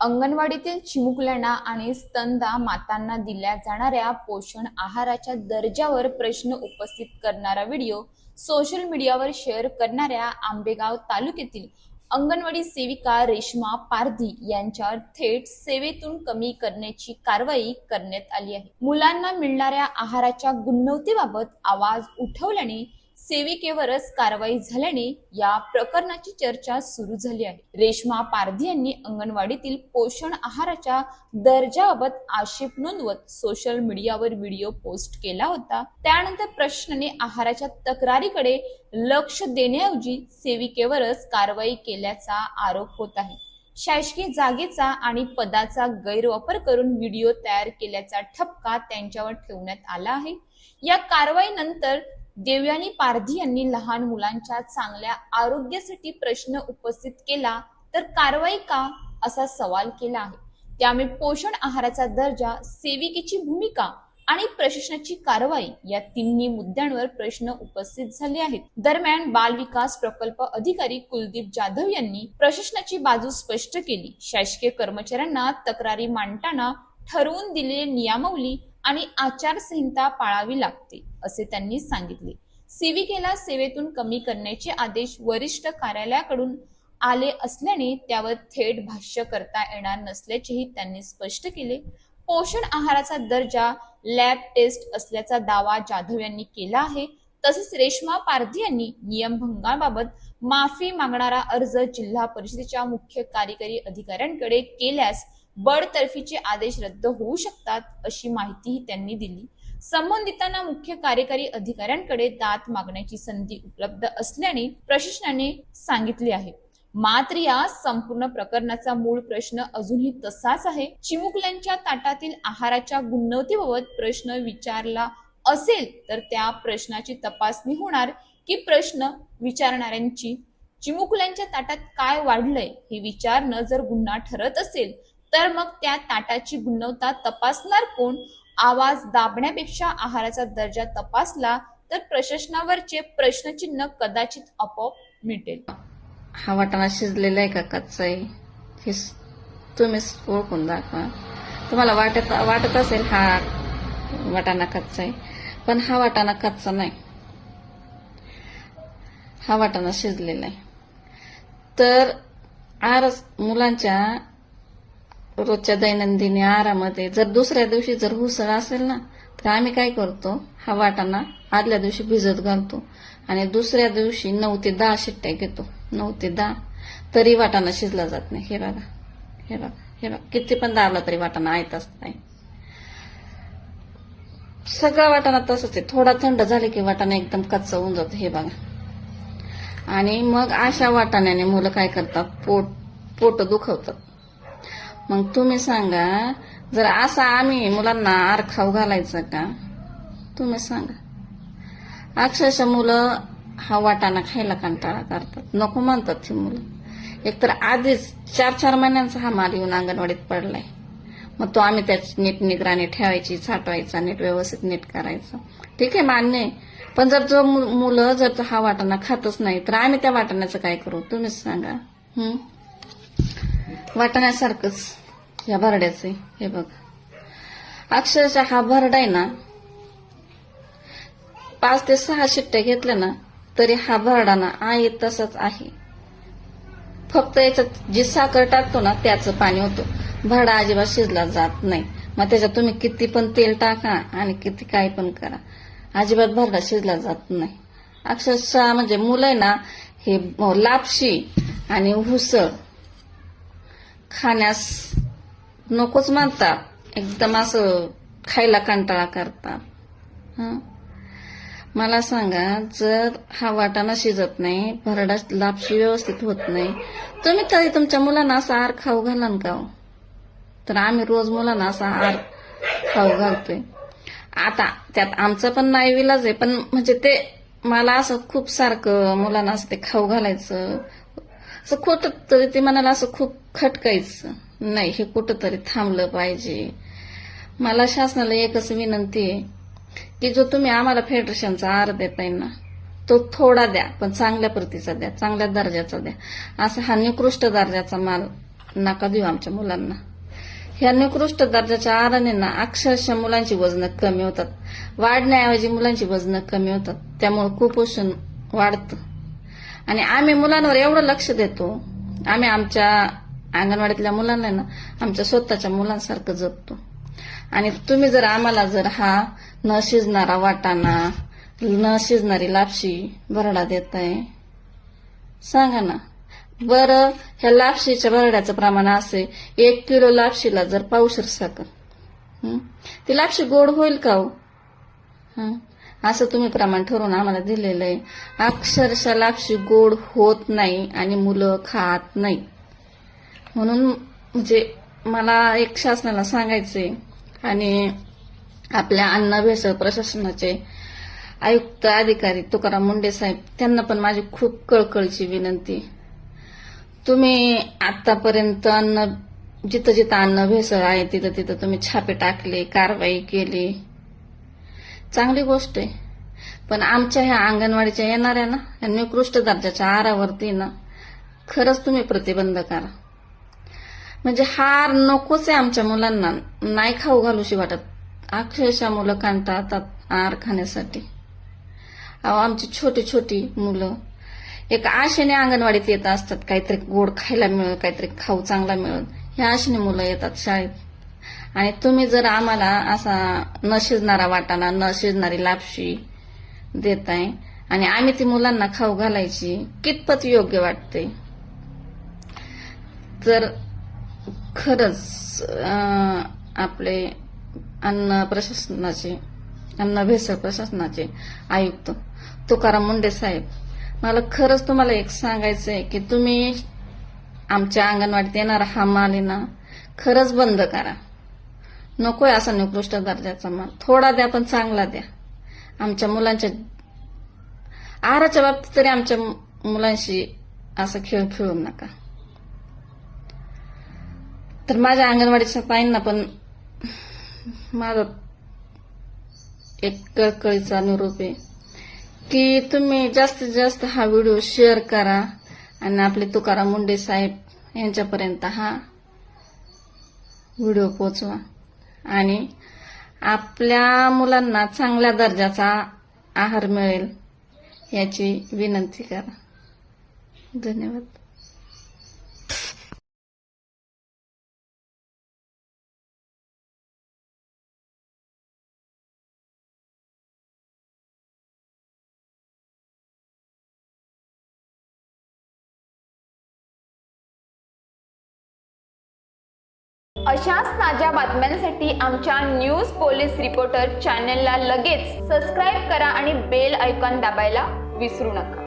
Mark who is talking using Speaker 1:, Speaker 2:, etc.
Speaker 1: अंगणवाडीतील चिमुकल्यांना आणि स्तनदा मातांना दिल्या जाणाऱ्या पोषण आहाराच्या दर्जावर प्रश्न उपस्थित करणारा व्हिडिओ सोशल मीडियावर शेअर करणाऱ्या आंबेगाव तालुक्यातील अंगणवाडी सेविका रेश्मा पारधी यांच्यावर थेट सेवेतून कमी करण्याची कारवाई करण्यात आली आहे। मुलांना मिळणाऱ्या आहाराच्या गुणवत्तेबाबत आवाज उठवल्याने सेविकेवरच कारवाई झाल्याने या प्रकरणाची चर्चा सुरू झाली आहे। रेश्मा पारधी यांनी अंगणवाडीतील पोषण आहाराच्या दर्जाबाबत आक्षेप नोंदवत सोशल मीडियावर व्हिडिओ पोस्ट केला होता। त्यानंतर प्रश्नाने आहाराच्या तक्रारीकडे लक्ष देण्याऐवजी सेविकेवरच कारवाई केल्याचा आरोप होत आहे। शासकीय जागेचा आणि पदाचा गैरवापर करून व्हिडिओ तयार केल्याचा ठपका त्यांच्यावर ठेवण्यात आला आहे। या कारवाईनंतर देवयानी पारधी यांनी लहान मुलांच्या चांगल्या आरोग्यासाठी प्रश्न उपस्थित केला तर कारवाई का असा सवाल केला आहे। त्यामुळे पोषण आहाराचा दर्जा, सेविकेची भूमिका आणि प्रशासनाची कारवाई या तिन्ही मुद्द्यांवर प्रश्न उपस्थित झाले आहेत। दरम्यान बाल विकास प्रकल्प अधिकारी कुलदीप जाधव यांनी प्रशासनाची बाजू स्पष्ट केली। शासकीय कर्मचाऱ्यांना तक्रारी मांडताना ठरवून दिलेली नियमावली आणि आचारसंहिता पाळावी लागते असे त्यांनी सांगितले। सेविकेला सेवेतून कमी करण्याचे आदेश वरिष्ठ कार्यालयाकडून आले असल्याने त्यावर थेट भाष्य करता येणार नसल्याचेही त्यांनी स्पष्ट केले। पोषण आहाराचा दर्जा लॅब टेस्ट असल्याचा दावा जाधव यांनी केला आहे। तसेच रेश्मा पारधी यांनी नियमभंगाबाबत माफी मागणारा अर्ज जिल्हा परिषदेच्या मुख्य कार्यकारी अधिकाऱ्यांकडे केल्यास बडतर्फीचे आदेश रद्द होऊ शकतात अशी माहितीही त्यांनी दिली। संबंधितांना मुख्य कार्यकारी अधिकाऱ्यांकडे दाद मागण्याची संधी उपलब्ध असल्याने प्रशासनाने सांगितले आहे। मात्र या संपूर्ण प्रकरणाचा मूळ प्रश्न अजूनही तसाच आहे। चिमुकल्यांच्या ताटातील आहाराच्या गुणवत्तेबाबत प्रश्न विचारला असेल तर त्या प्रश्नाची तपासणी होणार की प्रश्न विचारणाऱ्यांची चिमुकल्यांच्या ताटात काय वाढलंय हे विचारणं जर गुन्हा ठरत असेल तर मग त्या ताटाची गुणवत्ता तपासणार कोण? आवाज दाबण्यापेक्षा आहाराचा दर्जा तपासला तर प्रशासनावरचे प्रश्नचिन्ह कदाचित आपोआप मिटेल।
Speaker 2: हा वाटाणा शिजलेला आहे का कच्चा आहे हे तुम्ही ओळखून दाखवा। तुम्हाला वाटत असेल हा वाटाणा कच्चा आहे, पण हा वाटाणा कच्चा नाही, हा वाटाणा शिजलेला आहे। तर मुलांच्या रोजच्या दैनंदिन आहारामध्ये जर दुसऱ्या दिवशी जर उसळ असेल ना तर आम्ही काय करतो, हा वाटाणा आदल्या दिवशी भिजत घालतो आणि दुसऱ्या दिवशी 9 ते 10 शिट्ट्या घेतो, 9 ते 10, तरी वाटाणा शिजला जात नाही। हे बघा, हे बघा, हे बघा, किती पण दाबला तरी वाटाणा आयताच नाही। सगळा वाटाणा तसंच आहे, थोडा थंड झाले की वाटाणा एकदम कच्चा होऊन जातो। हे बघा, आणि मग अशा वाटाण्याने मुलं काय करतात, पोट दुखवतात। मग तुम्ही सांगा, जर असा आम्ही मुलांना आहार खाऊ घालायचं का? तुम्ही सांगा। अक्षरशः मुलं हा वाटाणा खायला कंटाळा करतात, नको म्हणतात ही मुलं। एकतर आधीच 4-4 महिन्यांचा हा माल येऊन अंगणवाडीत पडलाय, मग तो आम्ही त्याची नीट निगराणी ठेवायची, छाटवायचा, नीट व्यवस्थित नीट करायचं, ठीक आहे, मान्य आहे। पण जर मुलं जर हा वाटाणा खातच नाही तर आम्ही त्या वाटाण्याचं काय करू? तुम्हीच सांगा। वाटाण्यासारखंच या भरड्याचे हे बघा, अक्षरशः हा भरडा आहे ना, 5 ते 6 शिट्ट्या घेतल्या ना तरी हा भरडा ना आहे तसंच आहे। फक्त याच्यात जी साखर टाकतो ना त्याचं पाणी होतं, भरडा अजिबात शिजला जात नाही। मग त्याच्यात तुम्ही किती पण तेल टाका आणि किती काय पण करा, अजिबात भरडा शिजला जात नाही। अक्षरशः म्हणजे मुलं ना हे लापशी आणि उसळ खाण्यास नकोच म्हणतात, एकदम असं खायला कंटाळा करतात। मला सांगा, जर हा वाटाणा शिजत नाही, भरडा लापशी व्यवस्थित होत नाही, तुम्ही तरी तुमच्या मुलांना असा आहार खाऊ घालान का? तर आम्ही रोज मुलांना असा आहार खाऊ घालतोय। आता त्यात आमचं पण नाही विलाज आहे, पण म्हणजे ते मला असं खूप सारखं मुलांना असं ते खाऊ घालायचं असं कुठं तरी ते मनाला असं खूप खटकायचं नाही, हे कुठंतरी थांबलं पाहिजे। मला शासनाला एकच विनंती आहे की जो तुम्ही आम्हाला फेडरेशनचा आहार देताय ना तो थोडा द्या, पण चांगल्या प्रतीचा द्या, चांगल्या दर्जाचा द्या। असा हा निकृष्ट दर्जाचा माल नका देऊ आमच्या मुलांना. ह्या निकृष्ट दर्जाच्या आहाराने ना अक्षरशः मुलांची वजनं कमी होतात, वाढण्याऐवजी मुलांची वजनं कमी होतात. त्यामुळे कुपोषण वाढतं. आणि आम्ही मुलांवर एवढं लक्ष देतो, आम्ही आमच्या अंगणवाडीतल्या मुलांना ना आमच्या स्वतःच्या मुलांसारखं जपतो. आणि तुम्ही जर आम्हाला जर हा न शिजणारा वाटाणा, न शिजणारी लापशी भरडा देताय, सांगा ना बरं. ह्या लापशीच्या भरड्याचं प्रमाण असे, 1 किलो लापशीला जर पावशेर साखर, ती लापशी गोड होईल का हो? असं तुम्ही प्रमाण ठरवून आम्हाला दिलेलं आहे. अक्षरशः लापशी गोड होत नाही आणि मुलं खात नाही. म्हणून म्हणजे मला एक शासनाला सांगायचंय आणि आपल्या अन्न भेसळ प्रशासनाचे आयुक्त अधिकारी तुकाराम मुंडे साहेब, त्यांना पण माझी खूप कळकळीची विनंती. तुम्ही आतापर्यंत जिथं जिथं अन्न भेसळ आहे तिथं तिथं तुम्ही छापे टाकले, कारवाई केली, चांगली गोष्ट आहे. पण आमच्या ह्या अंगणवाडीच्या येणाऱ्या ना या निकृष्ट दर्जाच्या आहारावरती ना खरंच तुम्ही प्रतिबंध करा. म्हणजे हार नकोच आहे आमच्या मुलांना, नाही खाऊ घालूशी वाटत. अक्षरशः मुलं कंटाळतात आहार खाण्यासाठी. आमची छोटी छोटी मुलं एक आशेने अंगणवाडीत येत असतात, काहीतरी गोड खायला मिळेल, काहीतरी खाऊ चांगला मिळेल, ह्या आशेने मुलं येतात शाळेत. आणि तुम्ही जर आम्हाला असा न शिजणारा वाटाणा, न शिजणारी लापशी देताय आणि आम्ही ती मुलांना खाऊ घालायची, कितपत योग्य वाटते? तर खरंच आपले अन्न भेसळ प्रशासनाचे आयुक्त तुकाराम मुंडे साहेब, मला खरंच तुम्हाला एक सांगायचंय की तुम्ही आमच्या अंगणवाडीत येणारा हा माल आहे ना खरंच बंद करा. नकोय असा निकृष्ट दर्जाचा माल. थोडा द्या पण चांगला द्या. आमच्या मुलांच्या आहाराच्या बाबतीत तरी आमच्या मुलांशी असं खेळ खेळू नका. तर माझ्या अंगणवाडीच्या ताईंना पण माझा एक कळकळीचा निरोप आहे की तुम्ही जास्तीत जास्त हा व्हिडिओ शेअर करा आणि आपले तुकाराम मुंडे साहेब यांच्यापर्यंत हा व्हिडिओ पोहोचवा आणि आपल्या मुलांना चांगल्या दर्जाचा आहार मिळेल याची विनंती करा. धन्यवाद.
Speaker 1: अशाच ताज्या बातम्यांसाठी आमच्या न्यूज पोलीस रिपोर्टर चॅनलला लगेच सबस्क्राईब करा आणि बेल आयकॉन दाबायला विसरू नका.